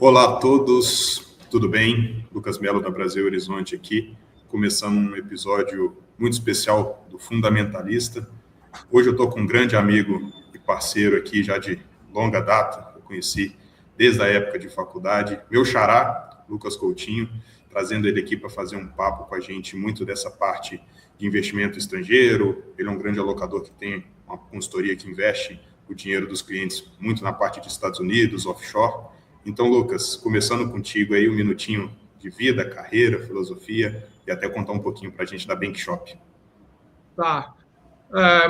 Olá a todos, tudo bem? Lucas Melo da Brasil Horizonte aqui, começando um episódio muito especial do Fundamentalista. Hoje eu estou com um grande amigo e parceiro aqui já de longa data, eu conheci desde a época de faculdade, meu xará, Lucas Coutinho, trazendo ele aqui para fazer um papo com a gente muito dessa parte de investimento estrangeiro. Ele é um grande alocador que tem uma consultoria que investe o dinheiro dos clientes muito na parte de Estados Unidos, offshore. Então, Lucas, começando contigo aí, um minutinho de vida, carreira, filosofia e até contar um pouquinho para a gente da Bank Shop. Tá.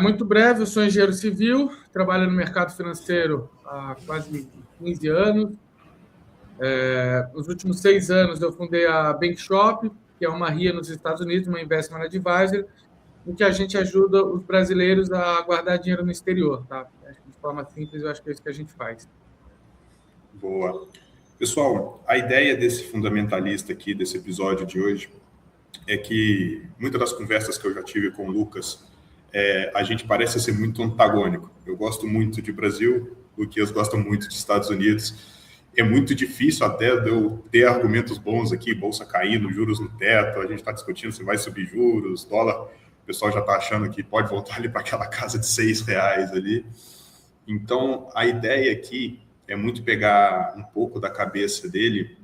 Muito breve, eu sou engenheiro civil, trabalho no mercado financeiro há quase 15 anos. Nos últimos 6 anos, eu fundei a Bank Shop, que é uma RIA nos Estados Unidos, uma investment advisor, em que a gente ajuda os brasileiros a guardar dinheiro no exterior. Tá? De forma simples, eu acho que é isso que a gente faz. Boa. Pessoal, a ideia desse fundamentalista aqui, desse episódio de hoje, é que muitas das conversas que eu já tive com o Lucas, a gente parece ser muito antagônico. Eu gosto muito de Brasil, o Luquinhas gosta muito de Estados Unidos. É muito difícil até de eu ter argumentos bons aqui, bolsa caindo, juros no teto, a gente está discutindo se vai subir juros, dólar, o pessoal já está achando que pode voltar ali para aquela casa de R$6 ali. Então, a ideia aqui é muito pegar um pouco da cabeça dele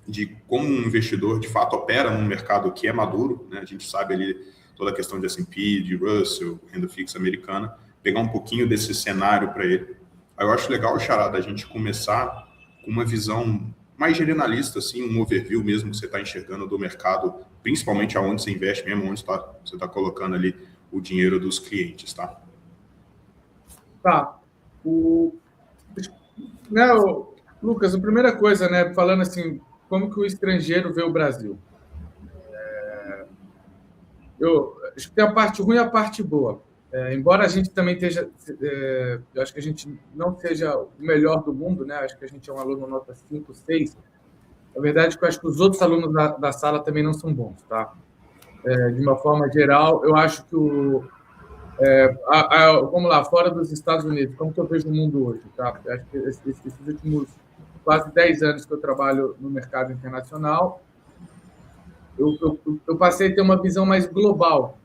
de como um investidor de fato opera num mercado que é maduro, né? A gente sabe ali toda a questão de S&P, de Russell, renda fixa americana, pegar um pouquinho desse cenário para ele. Aí eu acho legal, Xará, da gente começar com uma visão mais generalista, assim, um overview mesmo que você está enxergando do mercado, principalmente aonde você investe mesmo, onde você está colocando ali o dinheiro dos clientes, tá? Tá. Lucas, a primeira coisa, né, falando assim, como que o estrangeiro vê o Brasil? Eu acho que tem a parte ruim e a parte boa. Embora a gente também esteja... eu acho que a gente não seja o melhor do mundo, né? Acho que a gente é um aluno nota 5, 6. A verdade é que eu acho que os outros alunos da sala também não são bons, tá? De uma forma geral, eu acho que vamos lá, fora dos Estados Unidos, como que eu vejo o mundo hoje, tá? Eu acho que esses últimos quase 10 anos que eu trabalho no mercado internacional, eu passei a ter uma visão mais global,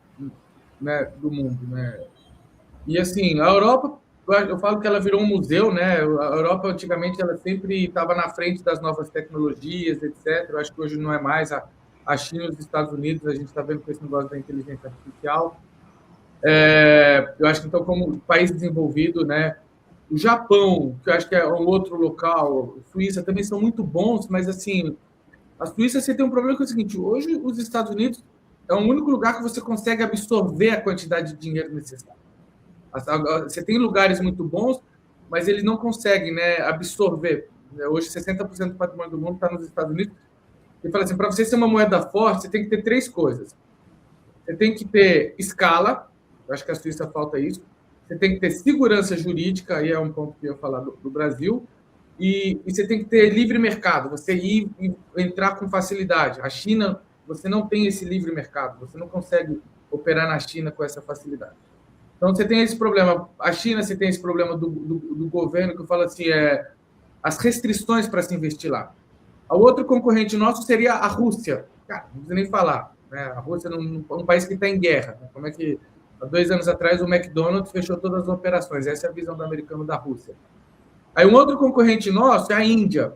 né, do mundo, né? E assim, a Europa, eu falo que ela virou um museu, né? A Europa antigamente ela sempre estava na frente das novas tecnologias, etc. Eu acho que hoje não é mais a China e os Estados Unidos, a gente está vendo com esse negócio da inteligência artificial. Eu acho que então como país desenvolvido, né? O Japão, que eu acho que é um outro local, a Suíça também são muito bons, mas assim, a Suíça você tem um problema que é o seguinte: hoje os Estados Unidos é o único lugar que você consegue absorver a quantidade de dinheiro necessária. Você tem lugares muito bons, mas eles não conseguem, né, absorver. Hoje 60% do patrimônio do mundo está nos Estados Unidos. E fala assim, para você ser uma moeda forte, você tem que ter 3 coisas. Você tem que ter escala, eu acho que a Suíça falta isso. Você tem que ter segurança jurídica, aí é um ponto que eu ia falar do Brasil. E você tem que ter livre mercado, você ir e entrar com facilidade. A China, você não tem esse livre mercado, você não consegue operar na China com essa facilidade. Então, você tem esse problema. A China, você tem esse problema do governo, que fala assim, as restrições para se investir lá. O outro concorrente nosso seria a Rússia. Cara, não precisa nem falar. Né? A Rússia é um país que está em guerra. Né? Como é que, há 2 anos atrás, o McDonald's fechou todas as operações. Essa é a visão do americano da Rússia. Aí, um outro concorrente nosso é a Índia.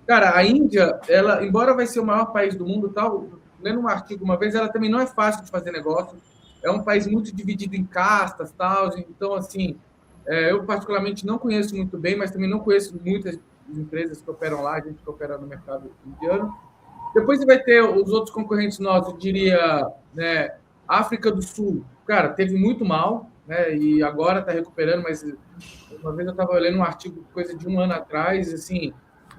Cara, a Índia, ela, embora vai ser o maior país do mundo, tal, lendo um artigo uma vez, ela também não é fácil de fazer negócio. É um país muito dividido em castas, tal. Então, assim, eu particularmente não conheço muito bem, mas também não conheço muitas empresas que operam lá, a gente que opera no mercado indiano. Depois você vai ter os outros concorrentes nossos, eu diria, né, África do Sul. Cara, teve muito mal, né, e agora está recuperando, mas uma vez eu estava lendo um artigo, coisa de 1 ano atrás, assim,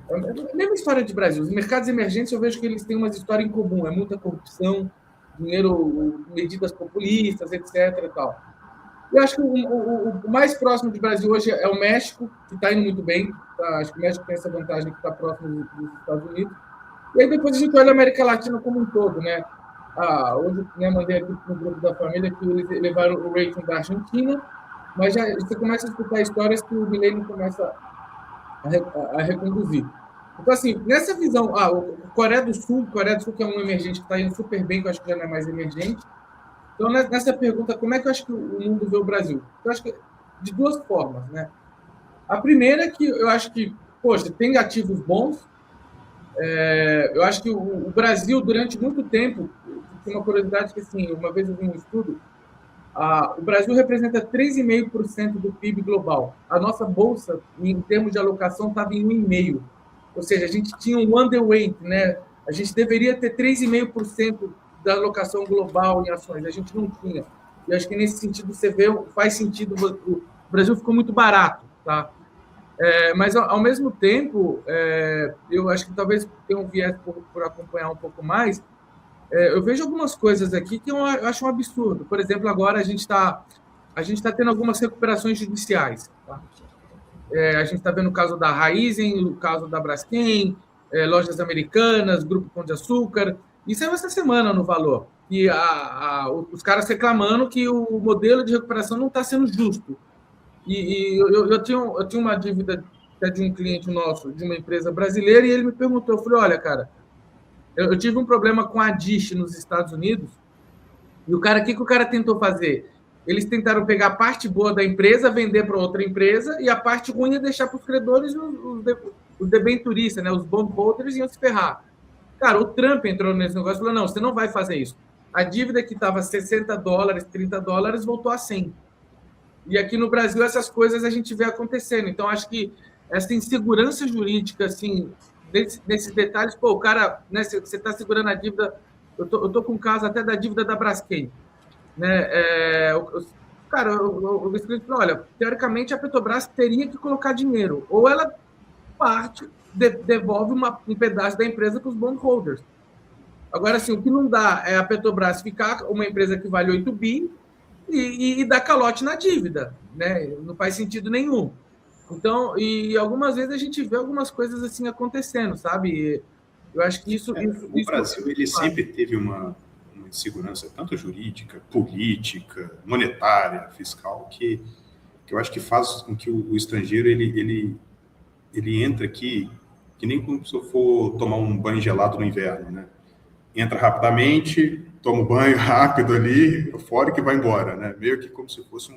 é a mesma história de Brasil. Os mercados emergentes, eu vejo que eles têm uma história em comum, é muita corrupção, dinheiro, medidas populistas, etc. E tal. Eu acho que o mais próximo do Brasil hoje é o México, que está indo muito bem. Tá? Acho que o México tem essa vantagem que está próximo dos Estados Unidos. E aí depois a gente olha a América Latina como um todo, né? Hoje, né, mandei aqui no grupo da família que eles elevaram o rating da Argentina, mas já você começa a escutar histórias que o milênio começa a reconduzir. Então, assim, nessa visão, o Coreia do Sul que é um emergente que está indo super bem, que eu acho que já não é mais emergente. Então, nessa pergunta, como é que eu acho que o mundo vê o Brasil? Eu acho que de duas formas, né? A primeira é que eu acho que, poxa, tem ativos bons. Eu acho que o Brasil, durante muito tempo, tem uma curiosidade que, assim, uma vez eu vi um estudo, o Brasil representa 3,5% do PIB global. A nossa bolsa, em termos de alocação, estava em 1,5%. Ou seja, a gente tinha um underweight, né? A gente deveria ter 3,5% da alocação global em ações. A gente não tinha. E acho que nesse sentido você vê, faz sentido. O Brasil ficou muito barato, tá? Mas ao mesmo tempo, eu acho que talvez tenha um viés por acompanhar um pouco mais. Eu vejo algumas coisas aqui que eu acho um absurdo. Por exemplo, agora a gente tá tendo algumas recuperações judiciais. Tá? A gente está vendo o caso da Raizen, o caso da Braskem, lojas americanas, Grupo Pão de Açúcar. Isso é essa semana no Valor. E os caras reclamando que o modelo de recuperação não está sendo justo. E eu tinha uma dívida de um cliente nosso, de uma empresa brasileira, e ele me perguntou, eu falei, olha, cara, eu tive um problema com a Dish nos Estados Unidos, e o que o cara tentou fazer? Eles tentaram pegar a parte boa da empresa, vender para outra empresa, e a parte ruim ia deixar para os credores os debenturistas, né? Os bondholders iam se ferrar. Cara, o Trump entrou nesse negócio e falou, não, você não vai fazer isso. A dívida que estava $60, $30, voltou a 100. E aqui no Brasil essas coisas a gente vê acontecendo. Então, acho que essa insegurança jurídica, assim, nesses detalhes, pô, o cara, né, você está segurando a dívida, eu tô com um caso até da dívida da Braskem, né? Cara, o escrito falou, olha, teoricamente a Petrobras teria que colocar dinheiro, ou ela parte, devolve um pedaço da empresa para os bondholders. Agora, assim, o que não dá é a Petrobras ficar uma empresa que vale 8 bi e dar calote na dívida, né? Não faz sentido nenhum. Então, e algumas vezes a gente vê algumas coisas assim acontecendo, sabe? Eu acho que isso o Brasil ele sempre teve uma insegurança tanto jurídica, política, monetária, fiscal, que eu acho que faz com que o estrangeiro ele entra aqui que nem como se eu for tomar um banho gelado no inverno, né? Entra rapidamente, toma um banho rápido ali, fora que vai embora, né? Meio que como se fosse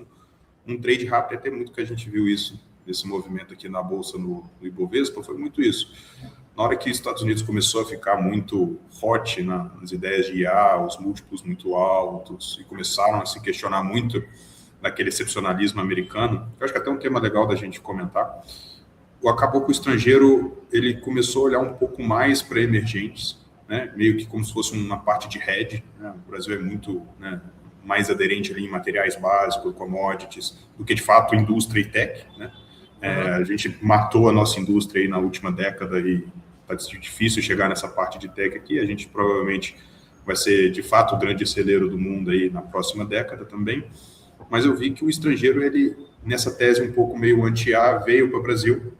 um trade rápido, até muito que a gente viu isso, esse movimento aqui na Bolsa, no Ibovespa, foi muito isso. Na hora que os Estados Unidos começou a ficar muito hot nas ideias de IA, os múltiplos muito altos, e começaram a se questionar muito daquele excepcionalismo americano, eu acho que até um tema legal da gente comentar, acabou que o estrangeiro ele começou a olhar um pouco mais para emergentes, né? Meio que como se fosse uma parte de hedge, né? O Brasil é muito, né, mais aderente ali em materiais básicos, commodities, do que de fato indústria e tech, né? A gente matou a nossa indústria aí na última década e está difícil chegar nessa parte de tech aqui. A gente provavelmente vai ser de fato o grande celeiro do mundo aí na próxima década também. Mas eu vi que o estrangeiro, ele nessa tese um pouco meio anti-A, veio para o Brasil.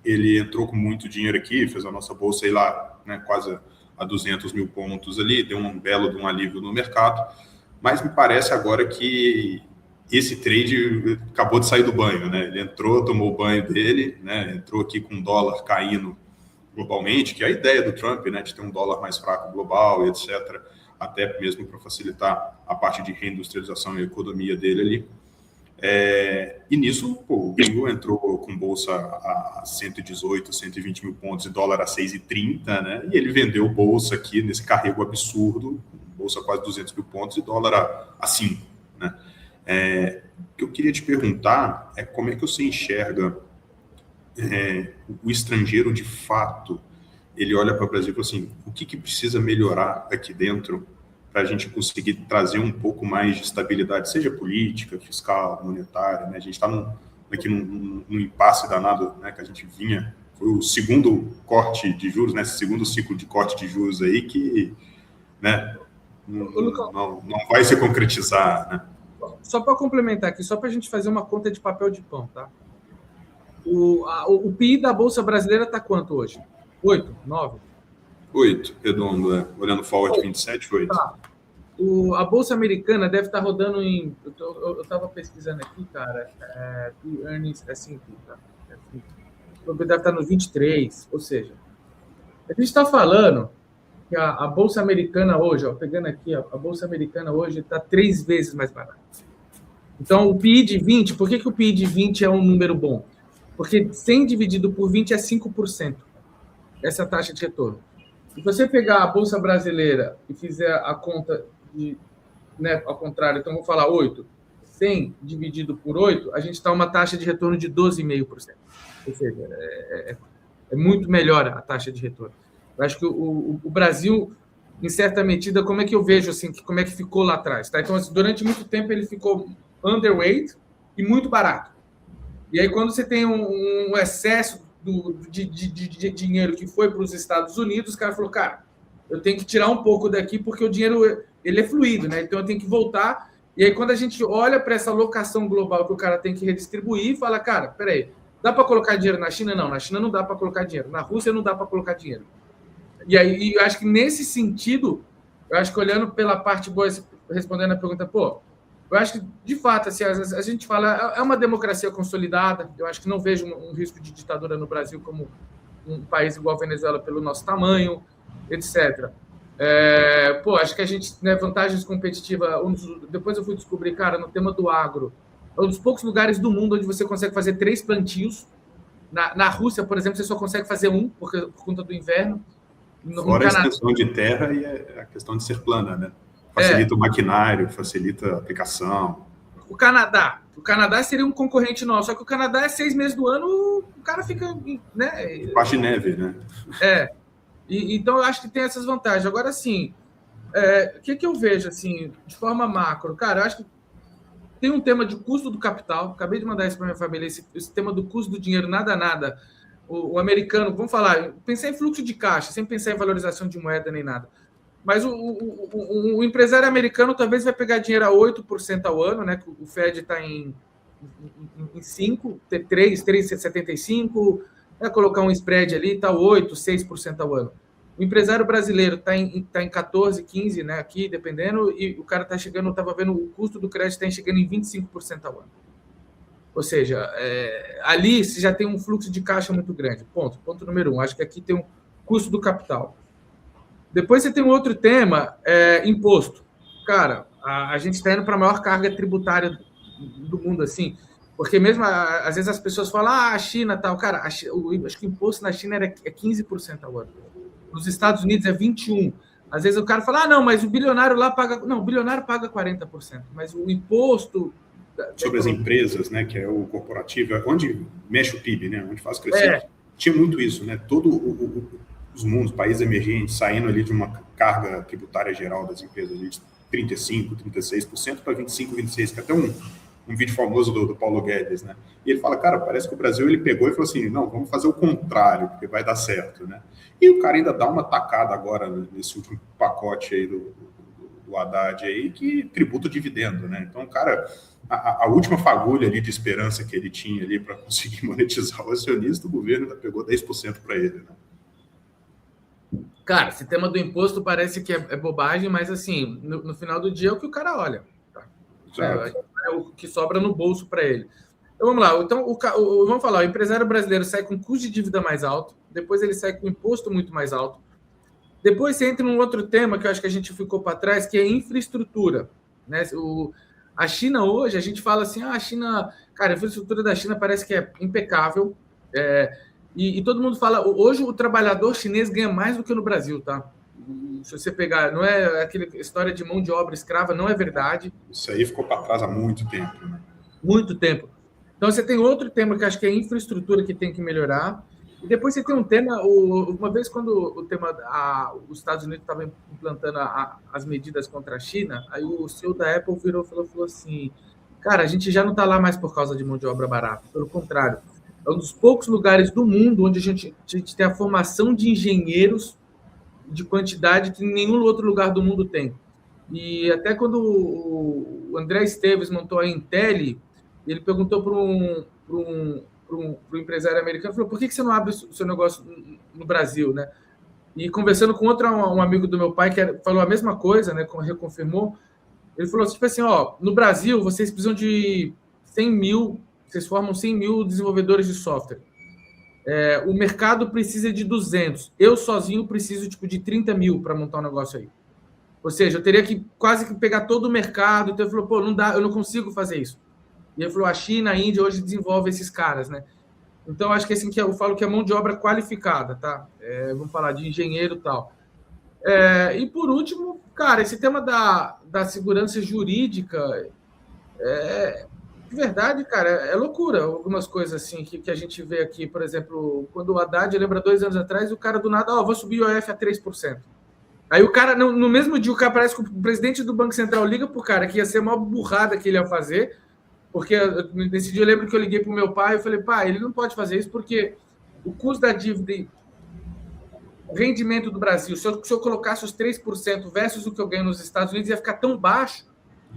Ele entrou com muito dinheiro aqui, fez a nossa bolsa, sei lá, né, quase a 200 mil pontos ali, deu um belo de um alívio no mercado, mas me parece agora que esse trade acabou de sair do banho, né? Ele entrou, tomou o banho dele, né? Entrou aqui com o dólar caindo globalmente, que é a ideia do Trump, né, de ter um dólar mais fraco global, etc., até mesmo para facilitar a parte de reindustrialização e economia dele ali. E nisso, pô, o gringo entrou com bolsa a 118, 120 mil pontos e dólar a 6,30, né? E ele vendeu bolsa aqui nesse carrego absurdo, bolsa quase 200 mil pontos e dólar a 5, né? O que eu queria te perguntar é como é que você enxerga o estrangeiro de fato. Ele olha para o Brasil e fala assim, o que precisa melhorar aqui dentro para a gente conseguir trazer um pouco mais de estabilidade, seja política, fiscal, monetária, né? A gente está aqui num impasse danado, né, que a gente vinha, foi o segundo corte de juros, né, esse segundo ciclo de corte de juros aí que, né, não vai se concretizar, né? Só para complementar aqui, só para a gente fazer uma conta de papel de pão, tá? O PI da Bolsa Brasileira está quanto hoje? 8, 9? 8, redondo, olhando forward 27, 8. Tá. A Bolsa Americana deve estar rodando em... Eu estava pesquisando aqui, cara, Earnings S&P, tá? Deve estar no 23, ou seja, A gente está falando que a Bolsa Americana hoje, ó, pegando aqui, ó, a Bolsa Americana hoje está 3 vezes mais barata. Então, o PI de 20, por que o PI de 20 é um número bom? Porque 100 dividido por 20 é 5%. Essa é a taxa de retorno. Se você pegar a Bolsa Brasileira e fizer a conta de, né, ao contrário, então vamos falar 8, 100 dividido por 8, a gente está uma taxa de retorno de 12,5%. Ou seja, é muito melhor a taxa de retorno. Eu acho que o Brasil, em certa medida, como é que eu vejo assim, como é que ficou lá atrás? Tá? Então, assim, durante muito tempo ele ficou underweight e muito barato. E aí, quando você tem um excesso de dinheiro que foi para os Estados Unidos, o cara falou, cara, eu tenho que tirar um pouco daqui porque o dinheiro ele é fluido, né? Então eu tenho que voltar. E aí, quando a gente olha para essa alocação global que o cara tem que redistribuir, fala, cara, peraí, dá para colocar dinheiro na China? Não, na China não dá para colocar dinheiro. Na Rússia não dá para colocar dinheiro. E aí, eu acho que nesse sentido, eu acho que olhando pela parte boa, respondendo a pergunta, pô, eu acho que, de fato, assim, a gente fala, é uma democracia consolidada, eu acho que não vejo um risco de ditadura no Brasil como um país igual a Venezuela pelo nosso tamanho, etc. Pô, acho que a gente, né, vantagens competitivas, depois eu fui descobrir, cara, no tema do agro, é um dos poucos lugares do mundo onde você consegue fazer 3 plantios. Na Rússia, por exemplo, você só consegue fazer 1 por conta do inverno. Fora a extensão de terra e a questão de ser plana, né? Facilita o maquinário, facilita a aplicação. O Canadá seria um concorrente nosso, só que o Canadá é 6 meses do ano, o cara fica, né? Parte de neve, né? Então eu acho que tem essas vantagens. Agora, assim, o que eu vejo, assim, de forma macro? Cara, eu acho que tem um tema de custo do capital, acabei de mandar isso para minha família, esse tema do custo do dinheiro, nada. O americano, vamos falar, pensar em fluxo de caixa, sem pensar em valorização de moeda nem nada. Mas o empresário americano talvez vai pegar dinheiro a 8% ao ano, né? O Fed está em 5, 3,75, né? Colocar um spread ali, está 8%, 6% ao ano. O empresário brasileiro está em 14, 15, né? Aqui, dependendo, e o cara está chegando, eu estava vendo, o custo do crédito está chegando em 25% ao ano. Ou seja, ali você já tem um fluxo de caixa muito grande. Ponto número 1. Acho que aqui tem um custo do capital. Depois você tem um outro tema, imposto. Cara, a gente está indo para a maior carga tributária do mundo, assim, porque mesmo, às vezes as pessoas falam, a China tal, cara, acho que o imposto na China é 15% ao ano. Nos Estados Unidos é 21%. Às vezes o cara fala, não, mas o bilionário lá paga... Não, o bilionário paga 40%, mas o imposto... Sobre as empresas, né, que é o corporativo, onde mexe o PIB, né, onde faz crescer. Tinha muito isso, né, os mundos, países emergentes, saindo ali de uma carga tributária geral das empresas de 35%, 36% para 25%, 26%, que é até um vídeo famoso do Paulo Guedes, né? E ele fala, cara, parece que o Brasil, ele pegou e falou assim, não, vamos fazer o contrário, porque vai dar certo, né? E o cara ainda dá uma tacada agora nesse último pacote aí do Haddad aí, que tributa o dividendo, né? Então, cara, a última fagulha ali de esperança que ele tinha ali para conseguir monetizar o acionista, o governo ainda pegou 10% para ele, né? Cara, esse tema do imposto parece que é bobagem, mas assim, no final do dia é o que o cara olha. Tá? É o que sobra no bolso para ele. Então vamos lá. Então, vamos falar, o empresário brasileiro sai com custo de dívida mais alto, depois ele sai com imposto muito mais alto. Depois você entra num outro tema que eu acho que a gente ficou para trás, que é infraestrutura. Né? A China hoje, a gente fala assim, a China, cara, a infraestrutura da China parece que é impecável. E todo mundo fala, hoje o trabalhador chinês ganha mais do que no Brasil, tá? Se você pegar, não é aquela história de mão de obra escrava, não é verdade. Isso aí ficou para trás há muito tempo. Né? Muito tempo. Então você tem outro tema que acho que é a infraestrutura que tem que melhorar. E depois você tem um tema, uma vez quando os Estados Unidos estavam implantando as medidas contra a China, aí o CEO da Apple falou assim, cara, a gente já não está lá mais por causa de mão de obra barata, pelo contrário. É um dos poucos lugares do mundo onde a gente tem a formação de engenheiros de quantidade que nenhum outro lugar do mundo tem. E até quando o André Esteves montou a Intel, ele perguntou para um empresário americano, falou, por que você não abre o seu negócio no Brasil? Né? E conversando com um amigo do meu pai, que falou a mesma coisa, né, reconfirmou, ele falou tipo assim, no Brasil vocês precisam de 100 mil... Vocês formam 100 mil desenvolvedores de software. o mercado precisa de 200. Eu sozinho preciso tipo, de 30 mil para montar um negócio aí. Ou seja, eu teria que quase que pegar todo o mercado. Então ele falou, pô, não dá, eu não consigo fazer isso. E ele falou, a China, a Índia hoje desenvolve esses caras, né? Então acho que assim que eu falo que é mão de obra qualificada, tá? Vamos falar de engenheiro e tal. E por último, cara, esse tema da segurança jurídica, de verdade, cara, é loucura. Algumas coisas assim que a gente vê aqui, por exemplo, quando o Haddad, lembra 2 anos atrás, o cara do nada, vou subir o IOF a 3%. Aí o cara, no mesmo dia, o cara parece que o presidente do Banco Central liga pro cara que ia ser uma burrada que ele ia fazer, porque nesse dia eu lembro que eu liguei pro meu pai e falei, pai, ele não pode fazer isso porque o custo da dívida e o rendimento do Brasil, se eu colocasse os 3% versus o que eu ganho nos Estados Unidos, ia ficar tão baixo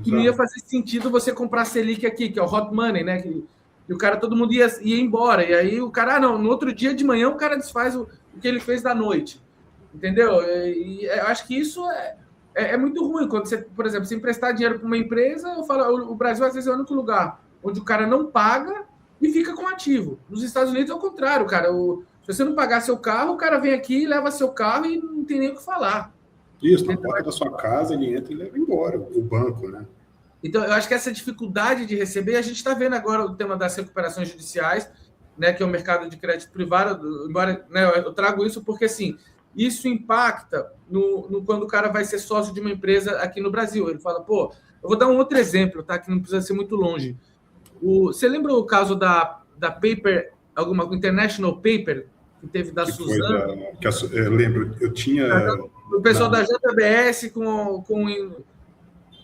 que não ia fazer sentido você comprar Selic aqui, que é o hot money, né? E o cara, todo mundo ia embora. E aí o cara, não, no outro dia de manhã o cara desfaz o que ele fez da noite. Entendeu? E eu acho que isso é muito ruim. Quando você, por exemplo, se emprestar dinheiro para uma empresa, eu falo, o Brasil às vezes é o único lugar onde o cara não paga e fica com ativo. Nos Estados Unidos é o contrário, cara. Se você não pagar seu carro, o cara vem aqui, leva seu carro e não tem nem o que falar. Isso, na porta da sua casa, ele entra e leva embora o banco, né? Então, eu acho que essa dificuldade de receber, a gente está vendo agora o tema das recuperações judiciais, né, que é o mercado de crédito privado, embora, né, eu trago isso porque, assim, isso impacta quando o cara vai ser sócio de uma empresa aqui no Brasil. Ele fala, pô, eu vou dar um outro exemplo, tá, que não precisa ser muito longe. Você lembra o caso da Paper, alguma International Paper, que teve da Suzano? Eu lembro, eu tinha... O pessoal da JBS com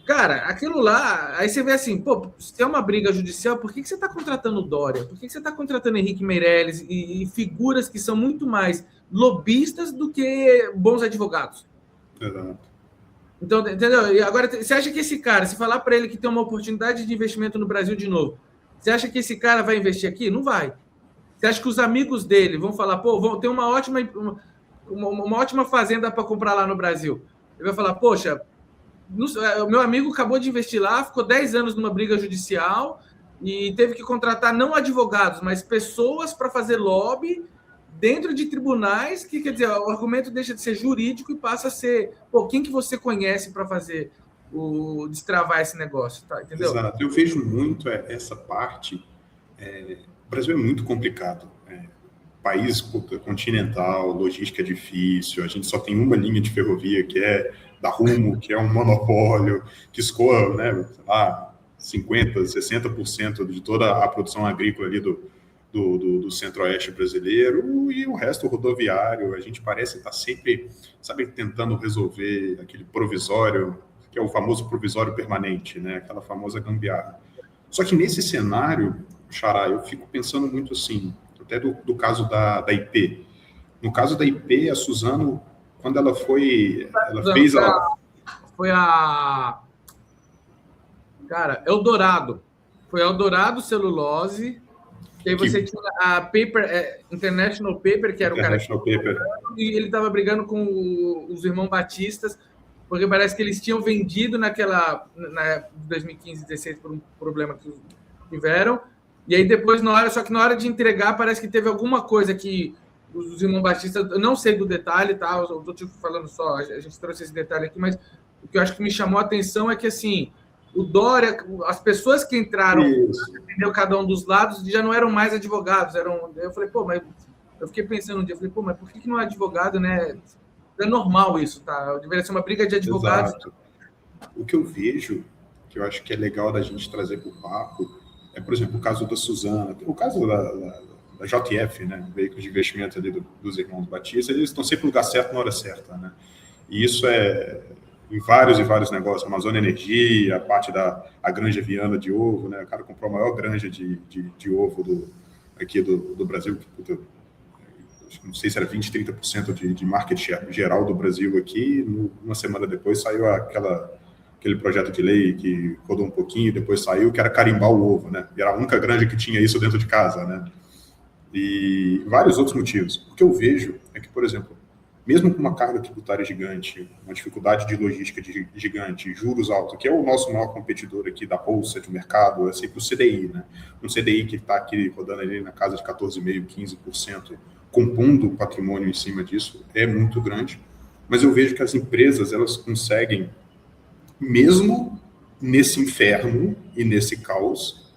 cara, aquilo lá, aí você vê assim, pô, se é uma briga judicial, por que você está contratando Dória? Por que você está contratando Henrique Meirelles e figuras que são muito mais lobistas do que bons advogados? Exato. Então, entendeu? E agora, você acha que esse cara, se falar para ele que tem uma oportunidade de investimento no Brasil de novo, você acha que esse cara vai investir aqui? Não vai. Você acha que os amigos dele vão falar, pô, vão ter uma ótima fazenda para comprar lá no Brasil? Ele vai falar, poxa, o meu amigo acabou de investir lá, ficou 10 anos numa briga judicial e teve que contratar não advogados, mas pessoas para fazer lobby dentro de tribunais, que quer dizer, o argumento deixa de ser jurídico e passa a ser, pô, quem que você conhece para fazer destravar esse negócio, tá? Entendeu? Exato. Eu vejo muito essa parte. O Brasil é muito complicado. País continental, logística é difícil, a gente só tem uma linha de ferrovia que é da Rumo, que é um monopólio, que escoa, né, sei lá, 50%, 60% de toda a produção agrícola ali do centro-oeste brasileiro, e o resto rodoviário. A gente parece estar sempre, sabe, tentando resolver aquele provisório, que é o famoso provisório permanente, né, aquela famosa gambiarra. Só que nesse cenário, Xará, eu fico pensando muito assim, até do caso da IP. No caso da IP, a Suzano, quando ela foi... Foi a... Cara, Eldorado. Foi Eldorado Celulose, e aí você tinha a Paper, International Paper, que era o cara... E ele estava brigando com os irmãos Batistas, porque parece que eles tinham vendido na 2015, 2016, por um problema que tiveram. E aí depois, só que na hora de entregar, parece que teve alguma coisa que os irmãos Batista, eu não sei do detalhe, tá? Eu estou te falando só, a gente trouxe esse detalhe aqui, mas o que eu acho que me chamou a atenção é que, assim, o Dória, as pessoas que entraram, entendeu, cada um dos lados, já não eram mais advogados, eu falei, pô, mas eu fiquei pensando um dia, eu falei, pô, mas por que não é advogado, né? É normal isso, tá? Deveria ser uma briga de advogados. Exato. O que eu vejo, que eu acho que é legal da gente trazer para o papo, por exemplo, o caso da Suzana, o caso da JF, né, o veículo de investimento ali dos irmãos Batista, eles estão sempre no lugar certo na hora certa, né? E isso é em vários e vários negócios, Amazônia Energia, a parte a Granja Viana de ovo, né? O cara comprou a maior granja de ovo aqui do Brasil, que, não sei se era 20%, 30% de market share geral do Brasil aqui. Uma semana depois saiu aquele projeto de lei que rodou um pouquinho, depois saiu, que era carimbar o ovo, né? E era a única granja que tinha isso dentro de casa, né? E vários outros motivos. O que eu vejo é que, por exemplo, mesmo com uma carga tributária gigante, uma dificuldade de logística gigante, juros altos, que é o nosso maior competidor aqui da bolsa, de mercado, é sempre o CDI, né? Um CDI que está aqui rodando ali na casa de 14,5%, 15%, compondo o patrimônio em cima disso, é muito grande. Mas eu vejo que as empresas, elas conseguem, mesmo nesse inferno e nesse caos,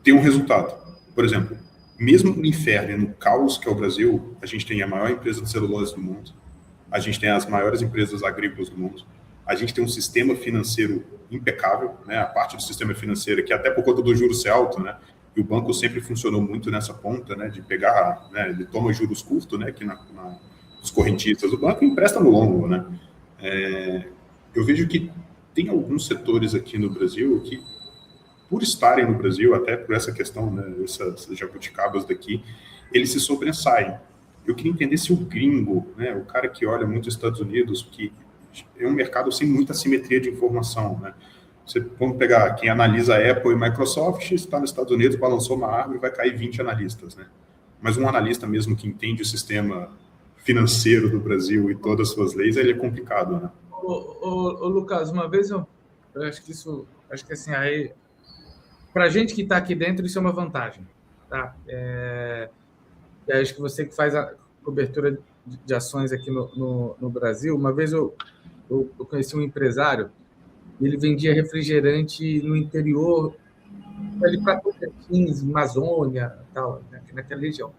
ter um resultado. Por exemplo, mesmo no inferno e no caos que é o Brasil, a gente tem a maior empresa de celulose do mundo, a gente tem as maiores empresas agrícolas do mundo, a gente tem um sistema financeiro impecável, né? A parte do sistema financeiro, que até por conta do juros ser alto, né? E o banco sempre funcionou muito nessa ponta, né? De pegar, né? Ele toma juros curtos, né? Aqui os correntistas do banco empresta no longo, né? Eu vejo que tem alguns setores aqui no Brasil que, por estarem no Brasil, até por essa questão, né, essas jabuticabas daqui, eles se sobressaem. Eu queria entender se o gringo, né, o cara que olha muito os Estados Unidos, que é um mercado sem muita simetria de informação, né? Vamos pegar quem analisa a Apple e Microsoft, está nos Estados Unidos, balançou uma árvore, vai cair 20 analistas, né? Mas um analista mesmo que entende o sistema financeiro do Brasil e todas as suas leis, ele é complicado, né? Ô, Lucas, uma vez eu acho que assim, aí, para a gente que está aqui dentro, isso é uma vantagem, tá? Acho que você que faz a cobertura de ações aqui no Brasil, uma vez eu conheci um empresário, ele vendia refrigerante no interior, ali para Tocantins, Amazônia, tal, naquela região.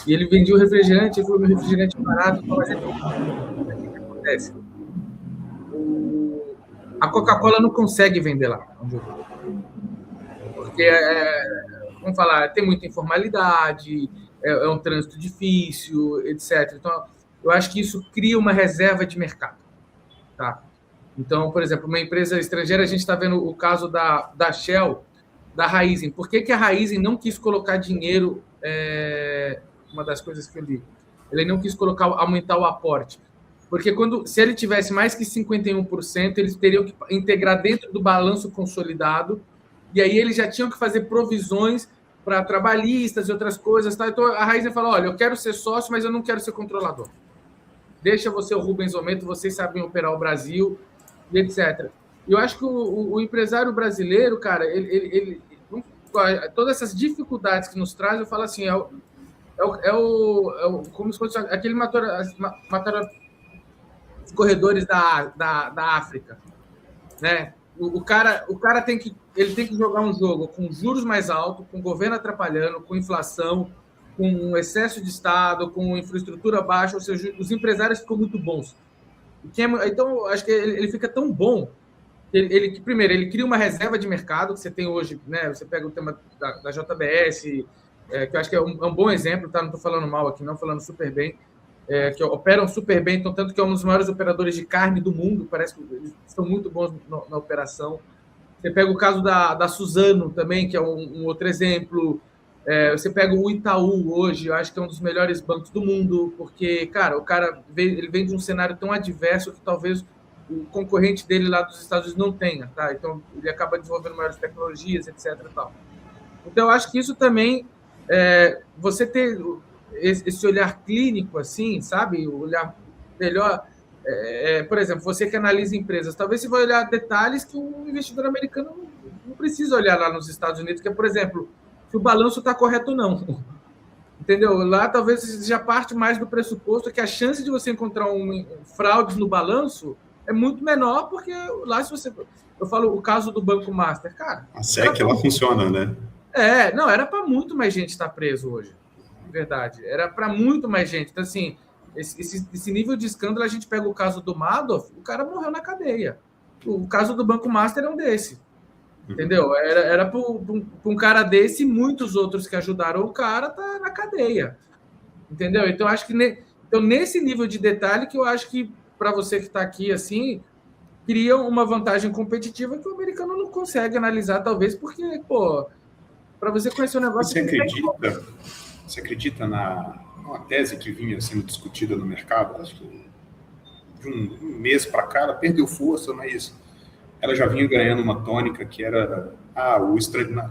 E ele vendia o refrigerante, ele falou, meu refrigerante barato, mas o que acontece? A Coca-Cola não consegue vender lá, onde eu vou. Porque, vamos falar, tem muita informalidade, é um trânsito difícil, etc. Então, eu acho que isso cria uma reserva de mercado. Tá? Então, por exemplo, uma empresa estrangeira, a gente está vendo o caso da Shell, da Raízen. Por que a Raízen não quis colocar dinheiro? Uma das coisas que eu li. Ele não quis aumentar o aporte. Porque se ele tivesse mais que 51%, eles teriam que integrar dentro do balanço consolidado, e aí eles já tinham que fazer provisões para trabalhistas e outras coisas. Tá? Então a Raízen falou, olha, eu quero ser sócio, mas eu não quero ser controlador. Deixa você, o Rubens Ometo, vocês sabem operar o Brasil, e etc. Eu acho que o empresário brasileiro, cara, ele todas essas dificuldades que nos traz, eu falo assim, como se fosse aquele mataram os corredores da África, né? O cara tem que jogar um jogo com juros mais altos, com o governo atrapalhando, com inflação, com excesso de Estado, com infraestrutura baixa, ou seja, os empresários ficam muito bons. Então, acho que ele fica tão bom que primeiro, ele cria uma reserva de mercado que você tem hoje, né? Você pega o tema da JBS, que eu acho que é um bom exemplo, tá? Não estou falando mal aqui, não, falando super bem, que operam super bem, então, tanto que é um dos maiores operadores de carne do mundo, parece que eles são muito bons na operação. Você pega o caso da Suzano também, que é um outro exemplo. Você pega o Itaú hoje, eu acho que é um dos melhores bancos do mundo, porque, cara, ele vem de um cenário tão adverso que talvez o concorrente dele lá dos Estados Unidos não tenha, tá? Então, ele acaba desenvolvendo maiores tecnologias, etc. E tal. Então, eu acho que isso também, você ter esse olhar clínico, assim, sabe? O olhar melhor. Por exemplo, você que analisa empresas, talvez você vai olhar detalhes que o investidor americano não precisa olhar lá nos Estados Unidos, que é, por exemplo, se o balanço está correto ou não. Entendeu? Lá talvez já parte mais do pressuposto que a chance de você encontrar fraudes no balanço é muito menor, porque lá se você... Eu falo o caso do Banco Master, cara... A SEC, ela funciona, né? Não, era para muito mais gente estar preso hoje. De verdade. Era para muito mais gente. Então, assim, esse nível de escândalo, a gente pega o caso do Madoff, o cara morreu na cadeia. O caso do Banco Master é um desse. Entendeu? Era para um cara desse e muitos outros que ajudaram o cara tá na cadeia. Entendeu? Então, acho que nesse nível de detalhe que eu acho que para você que está aqui, assim, cria uma vantagem competitiva que o americano não consegue analisar, talvez, porque, pô, para você conhecer o negócio... Você acredita numa tese que vinha sendo discutida no mercado? Acho que de um mês para cá, ela perdeu força, mas ela já vinha ganhando uma tônica que era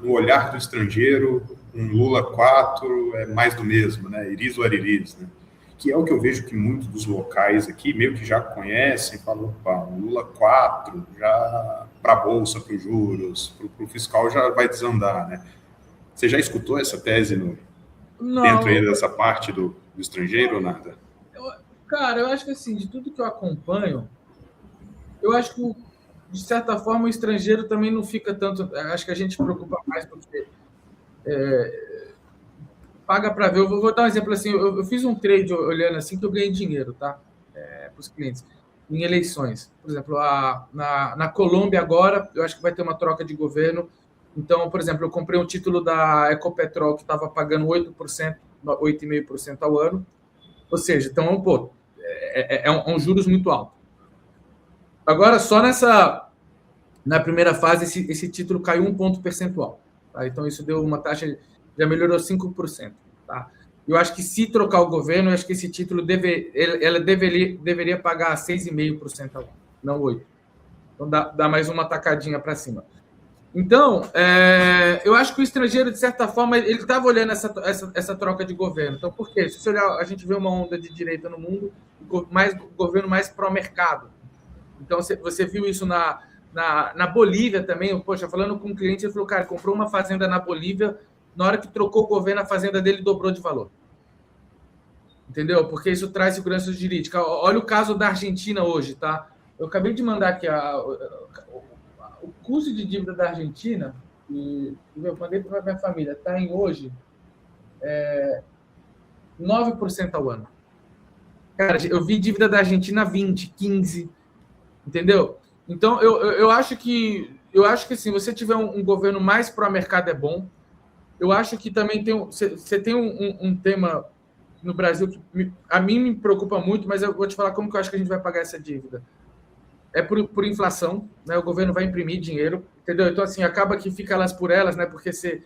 no olhar do estrangeiro, um Lula 4 é mais do mesmo, né? Iris ou Ariris, né? que é o que eu vejo que muitos dos locais aqui meio que já conhecem, falam, opa, Lula 4, já para a Bolsa, para os juros, para o fiscal já vai desandar, né? Você já escutou essa tese dentro aí dessa parte do estrangeiro ou nada? Cara, eu acho que assim, de tudo que eu acompanho, eu acho que, de certa forma, o estrangeiro também não fica tanto. Acho que a gente se preocupa mais porque paga para ver. Eu vou dar um exemplo assim: eu fiz um trade olhando assim que eu ganhei dinheiro, tá? Para os clientes, em eleições. Por exemplo, na Colômbia agora, eu acho que vai ter uma troca de governo. Então, por exemplo, eu comprei um título da Ecopetrol que estava pagando 8%, 8,5% ao ano. Ou seja, então, pô, é um juros muito alto. Agora, só na primeira fase, esse título caiu 1 ponto percentual. Tá? Então, isso deu uma taxa, já melhorou 5%. Tá? Eu acho que se trocar o governo, eu acho que esse título ela deveria pagar 6,5% ao ano, não 8%. Então, dá mais uma tacadinha para cima. Então, eu acho que o estrangeiro, de certa forma, ele estava olhando essa troca de governo. Então, por quê? Se você olhar, a gente vê uma onda de direita no mundo, governo mais pró-mercado. Então, você viu isso na Bolívia também. Poxa, falando com um cliente, ele falou, cara, comprou uma fazenda na Bolívia, na hora que trocou o governo, a fazenda dele dobrou de valor. Entendeu? Porque isso traz segurança jurídica. Olha o caso da Argentina hoje, tá? Eu acabei de mandar aqui o custo de dívida da Argentina, e eu mandei para a minha família, está em hoje 9% ao ano. Cara, eu vi dívida da Argentina 20, 15, entendeu? Então, eu acho que assim, você tiver um governo mais pró-mercado é bom. Eu acho que também você tem um tema no Brasil que a mim me preocupa muito, mas eu vou te falar como que eu acho que a gente vai pagar essa dívida. É por inflação, né? O governo vai imprimir dinheiro, entendeu? Então, assim, acaba que fica elas por elas, né? Porque você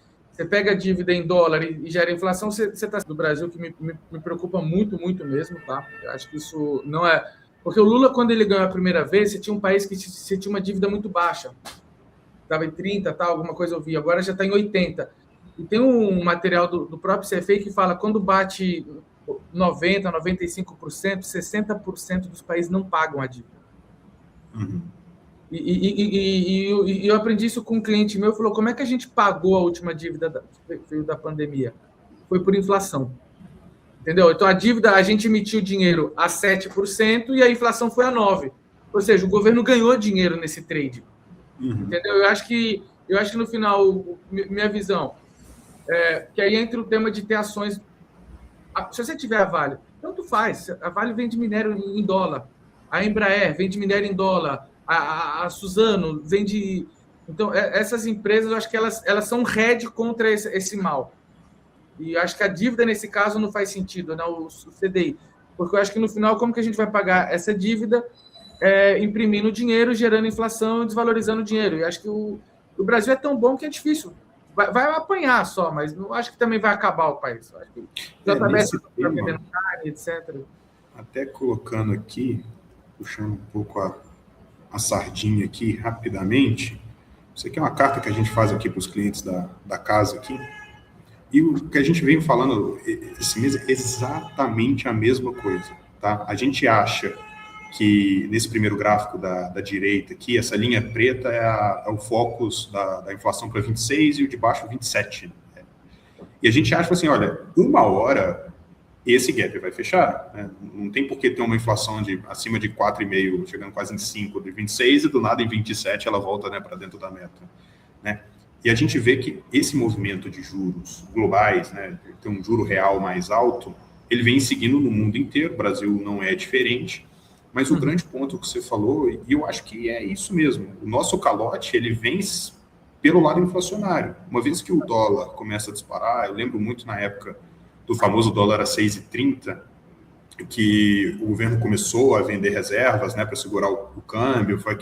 pega a dívida em dólar e gera inflação, você está do Brasil, que me preocupa muito, muito mesmo, tá? Eu acho que isso não é... Porque o Lula, quando ele ganhou a primeira vez, você tinha um país que você tinha uma dívida muito baixa. Estava em 30, tal, alguma coisa eu vi. Agora já está em 80. E tem um material do próprio CFA que fala quando bate 90%, 95%, 60% dos países não pagam a dívida. Uhum. E eu aprendi isso com um cliente meu, falou, como é que a gente pagou a última dívida da pandemia? Foi por inflação. Entendeu? Então, a dívida, a gente emitiu dinheiro a 7% e a inflação foi a 9%. Ou seja, o governo ganhou dinheiro nesse trade. Uhum. Entendeu? Eu acho que no final, minha visão, que aí entra o tema de ter ações. Se você tiver a Vale, tanto faz. A Vale vende minério em dólar. A Embraer vende minério em dólar. A Suzano vende... Então, essas empresas, eu acho que elas são rede contra esse mal. E acho que a dívida, nesse caso, não faz sentido, né? O CDI. Porque eu acho que, no final, como que a gente vai pagar essa dívida? Imprimindo dinheiro, gerando inflação e desvalorizando o dinheiro. E acho que o Brasil é tão bom que é difícil. Vai apanhar só, mas não acho que também vai acabar o país. Acho que nesse tema, carne, etc. Até colocando aqui, puxando um pouco a sardinha aqui rapidamente, isso aqui é uma carta que a gente faz aqui para os clientes da casa aqui, e o que a gente vem falando esse mês é exatamente a mesma coisa, tá? A gente acha que nesse primeiro gráfico da direita aqui, essa linha preta é o focus da inflação para 26 e o de baixo 27. Né? E a gente acha assim, olha, uma hora esse gap vai fechar. Né? Não tem por que ter uma inflação acima de 4,5, chegando quase em 5 de 26 e do nada em 27 ela volta, né, para dentro da meta. Né? E a gente vê que esse movimento de juros globais, né, de ter um juro real mais alto, ele vem seguindo no mundo inteiro, o Brasil não é diferente. Mas o grande ponto que você falou, e eu acho que é isso mesmo, o nosso calote, ele vem pelo lado inflacionário. Uma vez que o dólar começa a disparar, eu lembro muito na época do famoso dólar a 6,30, que o governo começou a vender reservas, né, para segurar o câmbio, foi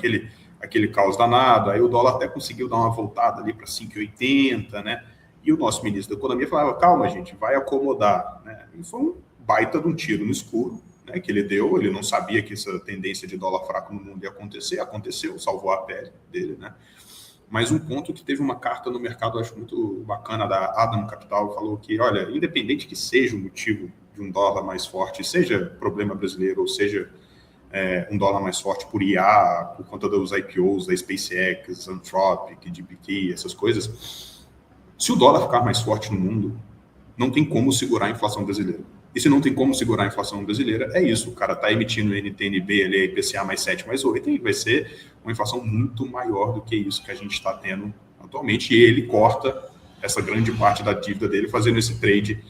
aquele caos danado, aí o dólar até conseguiu dar uma voltada ali para 5,80, né, e o nosso ministro da Economia falava, calma gente, vai acomodar, né, e foi um baita de um tiro no escuro, né, que ele deu, ele não sabia que essa tendência de dólar fraco no mundo ia acontecer, aconteceu, salvou a pele dele, né? Mas um ponto que teve uma carta no mercado, eu acho muito bacana, da Adam Capital, falou que, olha, independente que seja o motivo de um dólar mais forte, seja problema brasileiro, ou seja um dólar mais forte por IA, por conta dos IPOs da SpaceX, Anthropic, GPT, essas coisas, se o dólar ficar mais forte no mundo, não tem como segurar a inflação brasileira. E se não tem como segurar a inflação brasileira, é isso. O cara está emitindo NTNB, ali, IPCA mais 7, mais 8, e vai ser uma inflação muito maior do que isso que a gente está tendo atualmente. E ele corta essa grande parte da dívida dele fazendo esse trade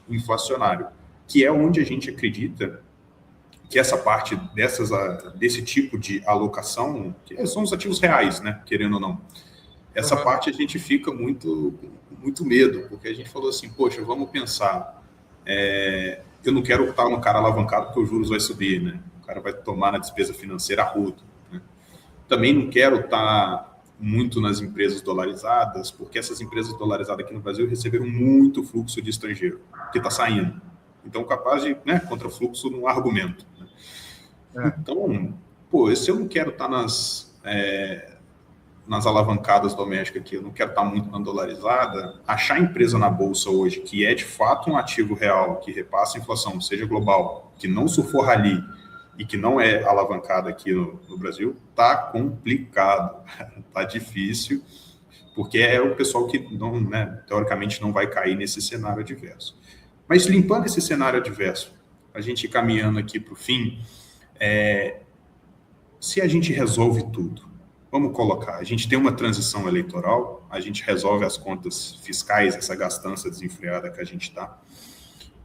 inflacionário, que é onde a gente acredita que essa parte desse tipo de alocação, que são os ativos reais, né, querendo ou não, essa parte a gente fica muito medo, porque a gente falou assim, poxa, vamos pensar, eu não quero estar no cara alavancado porque os juros vai subir, né, o cara vai tomar na despesa financeira a rodo, né? Também não quero estar muito nas empresas dolarizadas, porque essas empresas dolarizadas aqui no Brasil receberam muito fluxo de estrangeiro, que está saindo. Então, capaz de, né, contra fluxo no argumento. Né? Então, se eu não quero estar nas alavancadas domésticas aqui, eu não quero estar muito na dolarizada, achar empresa na Bolsa hoje que é de fato um ativo real, que repassa a inflação, seja global, que não surfou rally e que não é alavancada aqui no Brasil, tá complicado, tá difícil, porque é o pessoal que, não, né, teoricamente, não vai cair nesse cenário adverso. Mas limpando esse cenário adverso, a gente caminhando aqui para o fim, se a gente resolve tudo, vamos colocar, a gente tem uma transição eleitoral, a gente resolve as contas fiscais, essa gastança desenfreada que a gente está,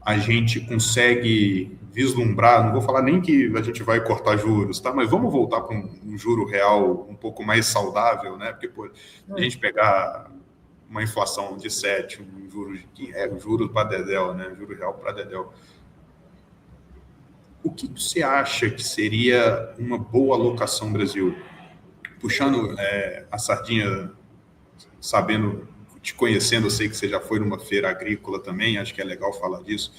a gente consegue vislumbrar, não vou falar nem que a gente vai cortar juros, tá? Mas vamos voltar para um juro real um pouco mais saudável, né? Porque a gente pegar uma inflação de 7, um juros para dedéu, né? Juro real para dedéu. O que você acha que seria uma boa alocação Brasil? Puxando a sardinha, sabendo, te conhecendo, eu sei que você já foi numa feira agrícola também, acho que é legal falar disso.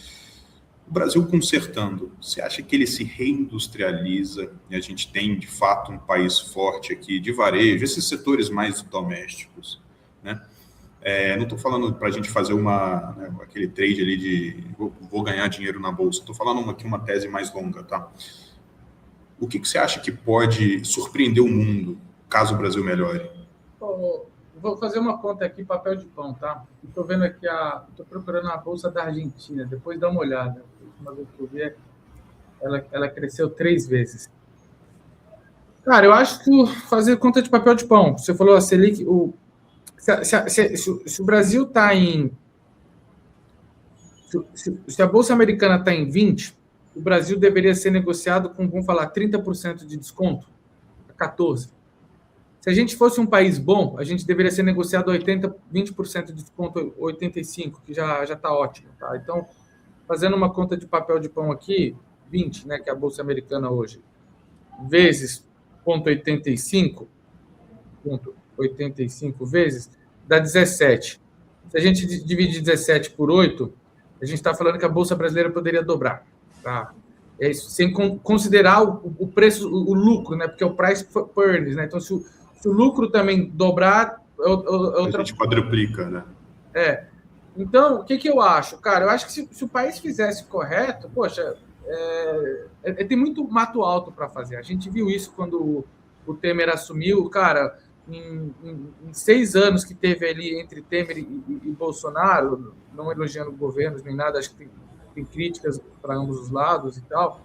O Brasil consertando, você acha que ele se reindustrializa e a gente tem, de fato, um país forte aqui de varejo, esses setores mais domésticos, né? Não estou falando para a gente fazer aquele trade ali de vou ganhar dinheiro na bolsa, estou falando aqui uma tese mais longa, tá? O que você acha que pode surpreender o mundo caso o Brasil melhore? Vou fazer uma conta aqui, papel de pão, tá? Estou vendo aqui, estou procurando a bolsa da Argentina, depois dá uma olhada. A última vez que eu vi, ela cresceu 3 vezes. Cara, eu acho que fazer conta de papel de pão, você falou a Selic, se o Brasil está em... Se a Bolsa Americana está em 20, o Brasil deveria ser negociado com, vamos falar, 30% de desconto, a 14%. Se a gente fosse um país bom, a gente deveria ser negociado 20% de desconto, 85%, que já está ótimo. Tá? Então, fazendo uma conta de papel de pão aqui, 20, né, que é a Bolsa Americana hoje, vezes 0,85 vezes, dá 17. Se a gente divide 17 por 8, a gente está falando que a Bolsa Brasileira poderia dobrar. Tá? É isso, sem considerar o preço, o lucro, né? Porque é o price per earnings, né? Então, se o lucro também dobrar, a gente quadruplica, né? Então, o que eu acho? Cara, eu acho que se o país fizesse correto, poxa, tem muito mato alto para fazer. A gente viu isso quando o Temer assumiu, cara, em 6 anos que teve ali entre Temer e Bolsonaro, não elogiando governos nem nada, acho que tem críticas para ambos os lados e tal,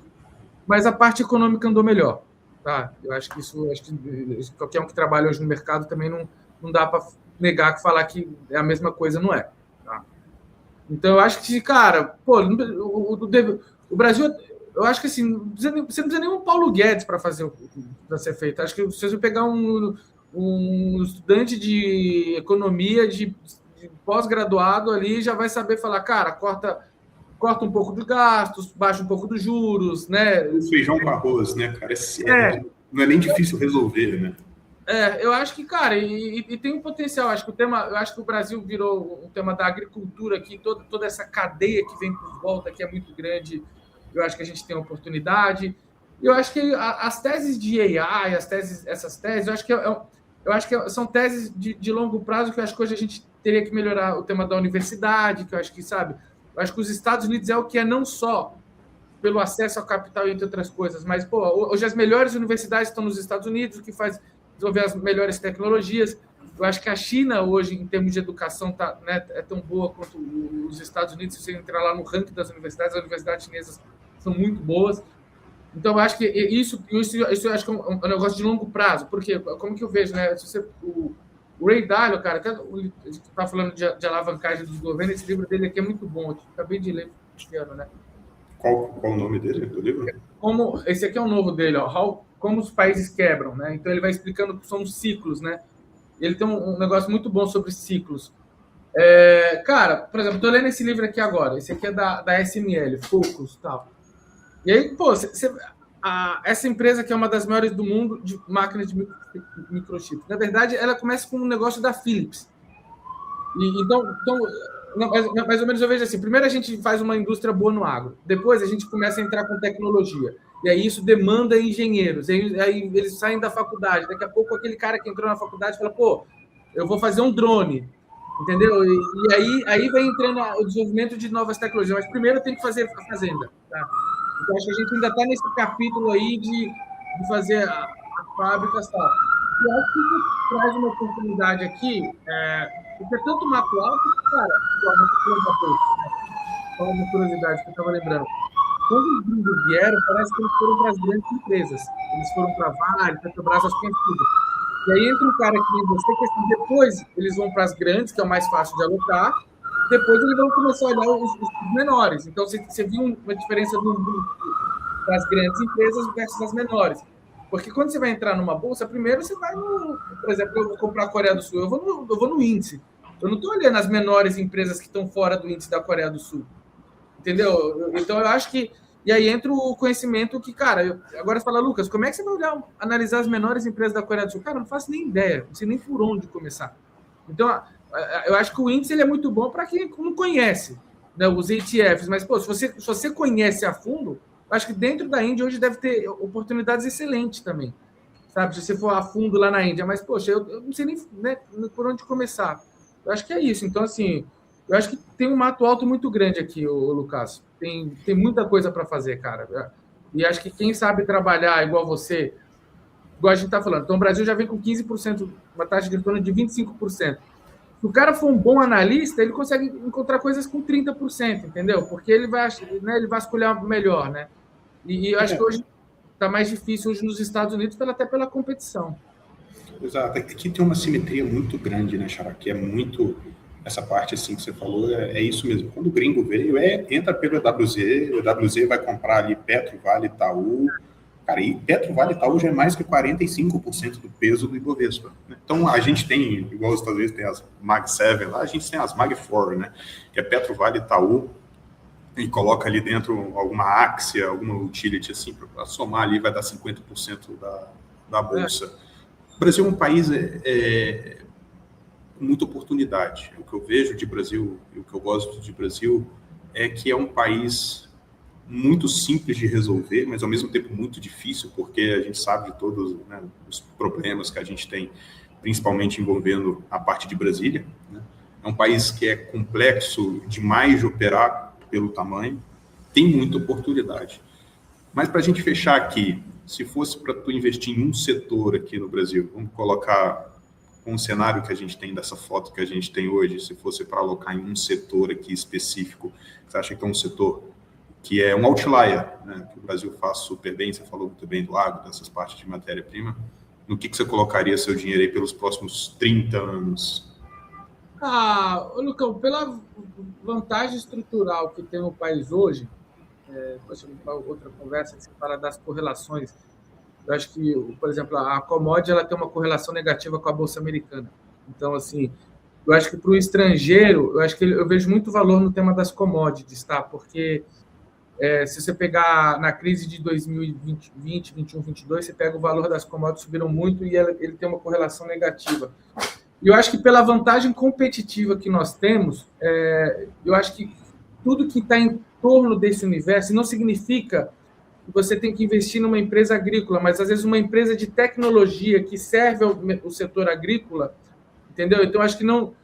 mas a parte econômica andou melhor. Tá? Eu acho que qualquer um que trabalha hoje no mercado também não dá para negar que falar que é a mesma coisa, não é. Tá? Então, eu acho que, cara, o Brasil, eu acho que assim, você não precisa nem um Paulo Guedes para fazer o que vai ser feito. Acho que se você pegar um estudante de economia, de pós-graduado ali, já vai saber falar, cara, corta um pouco de gastos, baixa um pouco dos juros, né? O feijão com arroz, né, cara? Não é nem difícil resolver, né? Eu acho que, cara, e tem um potencial. Eu acho que o Brasil virou um tema da agricultura aqui, toda essa cadeia que vem por volta, que é muito grande. Eu acho que a gente tem oportunidade. Eu acho que as teses de AI, essas teses, eu acho que são teses de longo prazo, que eu acho que hoje a gente teria que melhorar o tema da universidade, que eu acho que, sabe, Eu acho que os Estados Unidos é o que é não só pelo acesso ao capital, entre outras coisas, mas, pô, hoje as melhores universidades estão nos Estados Unidos, o que faz desenvolver as melhores tecnologias. Eu acho que a China, hoje, em termos de educação, né, é tão boa quanto os Estados Unidos. Se você entrar lá no ranking das universidades, as universidades chinesas são muito boas. Então, eu acho que isso eu acho que é um negócio de longo prazo. Porque, como que eu vejo, né? O Ray Dalio, cara, até a gente está falando de alavancagem dos governos, esse livro dele aqui é muito bom. Eu acabei de ler esse ano, né? Qual o nome dele, do livro? Esse aqui é o novo dele, ó, como os países quebram, né? Então, ele vai explicando que são ciclos, né? Ele tem um negócio muito bom sobre ciclos. Cara, por exemplo, estou lendo esse livro aqui agora. Esse aqui é da SML, Focus e tal. E aí, pô, essa empresa que é uma das maiores do mundo de máquinas de microchip, na verdade, ela começa com um negócio da Philips. Então mais ou menos eu vejo assim, primeiro a gente faz uma indústria boa no agro, depois a gente começa a entrar com tecnologia, e aí isso demanda engenheiros, aí eles saem da faculdade, daqui a pouco aquele cara que entrou na faculdade fala, pô, eu vou fazer um drone, entendeu? E aí vai entrando o desenvolvimento de novas tecnologias, mas primeiro tem que fazer a fazenda, tá? Então acho que a gente ainda está nesse capítulo aí de fazer a fábrica, tal. E acho que isso traz uma oportunidade aqui, porque é tanto mato alto, cara, só uma curiosidade que eu estava lembrando. Quando os gringos vieram, parece que eles foram para as grandes empresas. Eles foram para a Vale, Petrobras, as conhecidas. E aí entra um cara que nem você, que assim, depois eles vão para as grandes, que é o mais fácil de alocar, depois eles vão começar a olhar os menores. Então, você viu uma diferença das grandes empresas versus as menores. Porque quando você vai entrar numa bolsa, primeiro você vai por exemplo, eu vou comprar a Coreia do Sul, eu vou no índice. Eu não estou olhando as menores empresas que estão fora do índice da Coreia do Sul. Entendeu? Então, eu acho que... E aí entra o conhecimento que, cara... Agora você fala, Lucas, como é que você vai analisar as menores empresas da Coreia do Sul? Cara, eu não faço nem ideia. Não sei nem por onde começar. Então, eu acho que o índice ele é muito bom para quem não conhece, né, os ETFs. Mas, pô, se você conhece a fundo... Acho que dentro da Índia hoje deve ter oportunidades excelentes também, sabe? Se você for a fundo lá na Índia. Mas, poxa, eu não sei nem, né, por onde começar. Eu acho que é isso. Então, assim, eu acho que tem um mato alto muito grande aqui, o Lucas. Tem muita coisa para fazer, cara. E acho que quem sabe trabalhar igual você, igual a gente está falando. Então, o Brasil já vem com 15%, uma taxa de retorno de 25%. Se o cara for um bom analista, ele consegue encontrar coisas com 30%, entendeu? Porque ele vai vasculhar melhor, né? E eu acho que hoje está mais difícil hoje nos Estados Unidos, até pela competição. Exato. Aqui tem uma simetria muito grande, né, Xará? Que é muito... Essa parte assim que você falou, é isso mesmo. Quando o gringo veio, entra pelo EWZ, o EWZ vai comprar ali Petro, Vale, Itaú. Cara, e Petro, Vale, Itaú já é mais que 45% do peso do Ibovespa. Então, a gente tem, igual os Estados Unidos tem as Mag 7 lá, a gente tem as Mag 4, né? Que é Petro, Vale, Itaú, e coloca ali dentro alguma Axia, alguma utility, assim, para somar ali, vai dar 50% da bolsa. O Brasil é um país com muita oportunidade. O que eu vejo de Brasil, e o que eu gosto de Brasil, é que é um país muito simples de resolver, mas ao mesmo tempo muito difícil, porque a gente sabe de todos, né, os problemas que a gente tem, principalmente envolvendo a parte de Brasília, né? É um país que é complexo demais de operar pelo tamanho, tem muita oportunidade. Mas para a gente fechar aqui, se fosse para tu investir em um setor aqui no Brasil, vamos colocar com o cenário que a gente tem dessa foto que a gente tem hoje, se fosse para alocar em um setor aqui específico, você acha que é um setor que é um outlier, né, que o Brasil faz super bem, você falou muito bem do agro, dessas partes de matéria-prima, no que você colocaria seu dinheiro aí pelos próximos 30 anos? Lucão, pela vantagem estrutural que tem o país hoje, outra conversa que você fala das correlações, eu acho que, por exemplo, a commodity ela tem uma correlação negativa com a Bolsa Americana. Então, assim, eu acho que para o estrangeiro, eu acho que eu vejo muito valor no tema das commodities, tá? Porque se você pegar na crise de 2020, 21, 22, você pega o valor das commodities subiram muito e ele tem uma correlação negativa. E eu acho que pela vantagem competitiva que nós temos, eu acho que tudo que está em torno desse universo não significa que você tem que investir numa empresa agrícola, mas às vezes uma empresa de tecnologia que serve ao setor agrícola, entendeu? Então, acho que não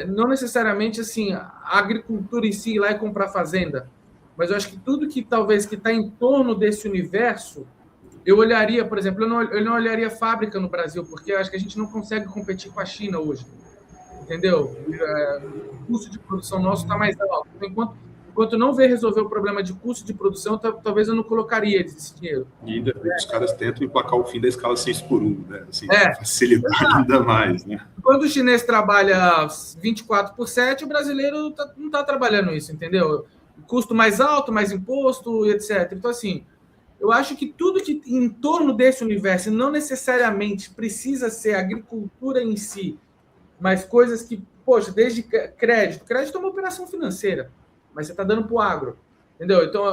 não necessariamente assim, a agricultura em si ir lá e comprar fazenda, mas eu acho que tudo que talvez que está em torno desse universo, eu olharia, por exemplo, eu não olharia fábrica no Brasil, porque eu acho que a gente não consegue competir com a China hoje, entendeu? O custo de produção nosso está mais alto. Então, enquanto não ver resolver o problema de custo de produção, talvez eu não colocaria esse dinheiro. E ainda os caras tentam emplacar o fim da escala 6x1, né? Assim, facilitar ainda mais, né? Quando o chinês trabalha 24/7, o brasileiro não está trabalhando isso, entendeu? Custo mais alto, mais imposto, etc. Então, assim, eu acho que tudo que em torno desse universo não necessariamente precisa ser agricultura em si, mas coisas que, poxa, desde crédito. Crédito é uma operação financeira, mas você está dando para o agro, entendeu? Então,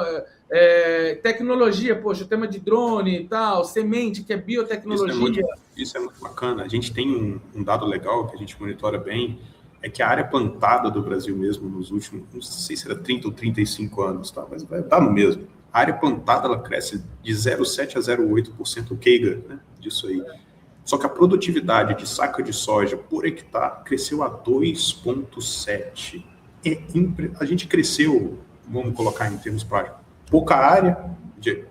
tecnologia, poxa, o tema de drone e tal, semente, que é biotecnologia. Isso é muito bacana. A gente tem um dado legal que a gente monitora bem, é que a área plantada do Brasil mesmo nos últimos, não sei se era 30 ou 35 anos, tá? Mas vai dar no mesmo. A área plantada, ela cresce de 0,7% a 0,8% o CAGR, né? Disso aí. Só que a produtividade de saca de soja por hectare cresceu a 2,7%. A gente cresceu, vamos colocar em termos práticos, pouca área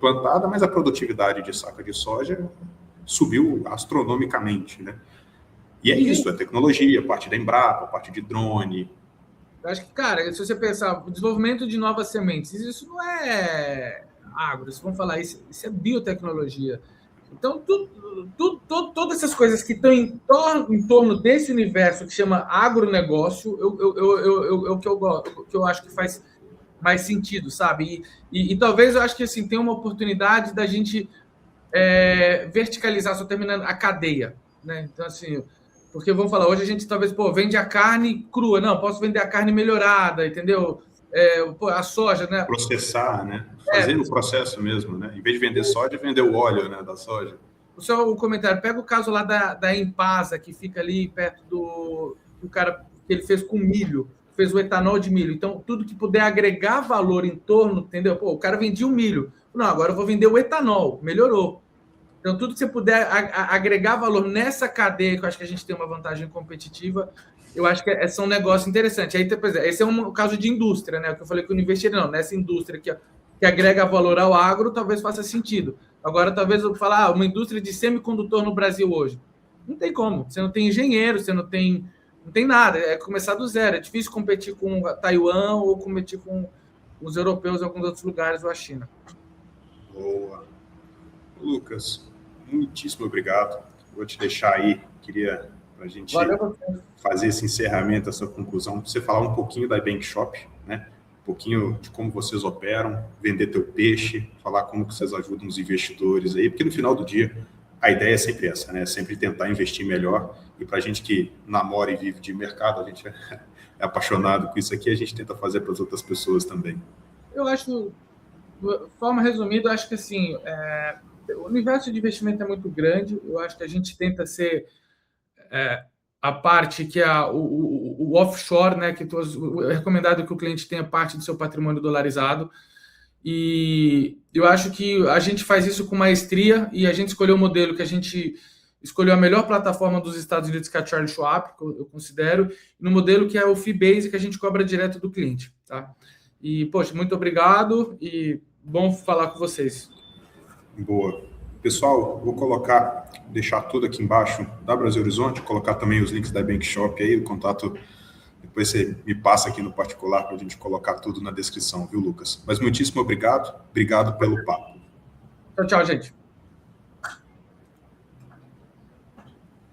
plantada, mas a produtividade de saca de soja subiu astronomicamente, né? E é isso, é tecnologia, a parte da Embrapa, a parte de drone. Eu acho que, cara, se você pensar, o desenvolvimento de novas sementes, isso não é agro, vamos falar, isso é biotecnologia. Então, todas essas coisas que estão em torno desse universo que chama agronegócio, o que eu acho que faz mais sentido, sabe? E talvez eu acho que assim, tem uma oportunidade da gente verticalizar, só terminando, a cadeia, né? Então, assim, porque vamos falar, hoje a gente talvez, vende a carne crua, não, posso vender a carne melhorada, entendeu? A soja, né? Processar, né? Fazer o processo mesmo, né? Em vez de vender soja, vender o óleo, né, da soja. O comentário, pega o caso lá da Empasa, que fica ali perto do cara que ele fez com milho, fez o etanol de milho. Então, tudo que puder agregar valor em torno, entendeu? O cara vendia o milho. Não, agora eu vou vender o etanol, melhorou. Então, tudo que você puder agregar valor nessa cadeia, que eu acho que a gente tem uma vantagem competitiva, eu acho que são um negócio interessante. Aí, por exemplo, esse é um caso de indústria, né? O que eu falei que eu não investiria, não. Nessa indústria que agrega valor ao agro, talvez faça sentido. Agora, talvez eu falar uma indústria de semicondutor no Brasil hoje. Não tem como. Você não tem engenheiro, você não tem nada. É começar do zero. É difícil competir com Taiwan ou competir com os europeus em alguns outros lugares ou a China. Boa. Lucas, muitíssimo obrigado. Vou te deixar aí. Queria, para a gente fazer esse encerramento, essa conclusão, você falar um pouquinho da Bankshop, né? Um pouquinho de como vocês operam, vender teu peixe, falar como que vocês ajudam os investidores aí, porque no final do dia a ideia é sempre essa, né? Sempre tentar investir melhor. E para a gente que namora e vive de mercado, a gente é apaixonado com isso aqui, a gente tenta fazer para as outras pessoas também. Eu acho, de forma resumida, eu acho que assim, o universo de investimento é muito grande. Eu acho que a gente tenta ser a parte que é o offshore, né? Que é recomendado que o cliente tenha parte do seu patrimônio dolarizado. E eu acho que a gente faz isso com maestria e a gente escolheu o modelo que a gente escolheu a melhor plataforma dos Estados Unidos, que é a Charles Schwab, que eu considero, e no modelo que é o fee-based, que a gente cobra direto do cliente. Tá? E, poxa, muito obrigado e bom falar com vocês. Boa. Pessoal, vou deixar tudo aqui embaixo da Brasil Horizonte, colocar também os links da Bankshop aí, o contato. Depois você me passa aqui no particular para a gente colocar tudo na descrição, viu, Lucas? Mas muitíssimo obrigado. Obrigado pelo papo. Tchau, gente.